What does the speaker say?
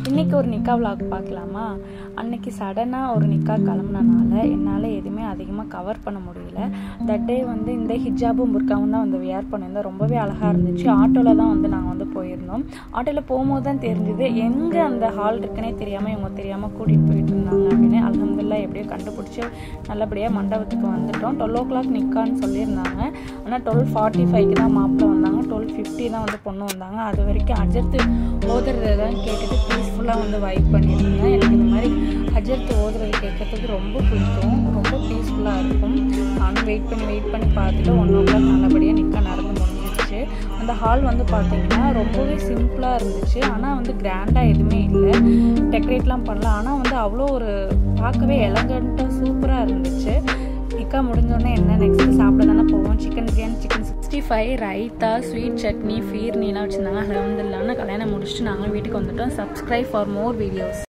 இன்றைக்கி ஒரு நிக்கா விளாக் பார்க்கலாமா? அன்றைக்கி சடனாக ஒரு நிக்கா கிளம்புனனால என்னால் எதுவுமே அதிகமாக கவர் பண்ண முடியல. தட் டே இந்த ஹிஜாபும் புர்காவும் தான் வியர் பண்ணியிருந்தோம். ரொம்பவே அழகாக இருந்துச்சு. ஆட்டோவில் தான் நாங்கள் போயிருந்தோம். ஆட்டோவில் போகும்போது தான் தெரிஞ்சுது எங்கே அந்த ஹால் இருக்குன்னே தெரியாமல் இவங்க தெரியாமல் கூட்டிகிட்டு போயிட்டு இருந்தாங்க அப்படின்னு. அல்ஹம்துலில்லாஹ் எப்படியோ கண்டுபிடிச்சி நல்லபடியாக மண்டபத்துக்கு வந்துட்டோம். 12 o'clock நிக்கான்னு சொல்லியிருந்தாங்க. ஆனால் 12:45 தான் மாப்பிள்ளை வந்தாங்க. 12:50 தான் பொண்ணு வந்தாங்க. அது வரைக்கும் அஜர்த்து ஓதுறதான் கேட்டுட்டு பீஸ்ஃபுல்லாக வைப் பண்ணிட்டு இருந்தேன். எனக்கு இந்த மாதிரி அஜர்த்து ஓதுறது கேட்கறதுக்கு ரொம்ப பிடிக்கும். ரொம்ப பீஸ்ஃபுல்லாக இருக்கும். நானும் வெயிட் பண்ணி பார்த்துட்டு 1 o'clock நல்லபடியாக நிக்கா நடந்து முடிஞ்சிருச்சு. அந்த ஹால் பார்த்தீங்கன்னா ரொம்பவே சிம்பிளாக இருந்துச்சு. ஆனால் கிராண்டாக எதுவுமே இல்லை, டெக்கரேட்லாம் பண்ணல. ஆனால் அவ்வளோ ஒரு பார்க்கவே எலகண்ட்டாக சூப்பராக இருந்துச்சு. நிக்கா முடிஞ்சோடனே என்ன நெக்ஸ்ட்டு சாப்பிட தானே போவோம். Chicken biryani, chicken 65, raita, sweet chutney, ஃபீர்னிலாம் வச்சுருந்தாங்க. அல்ஹம்துலில்லாஹ் கல்யாணம் முடிச்சுட்டு நாங்கள் வீட்டுக்கு வந்துட்டோம். Subscribe for more videos.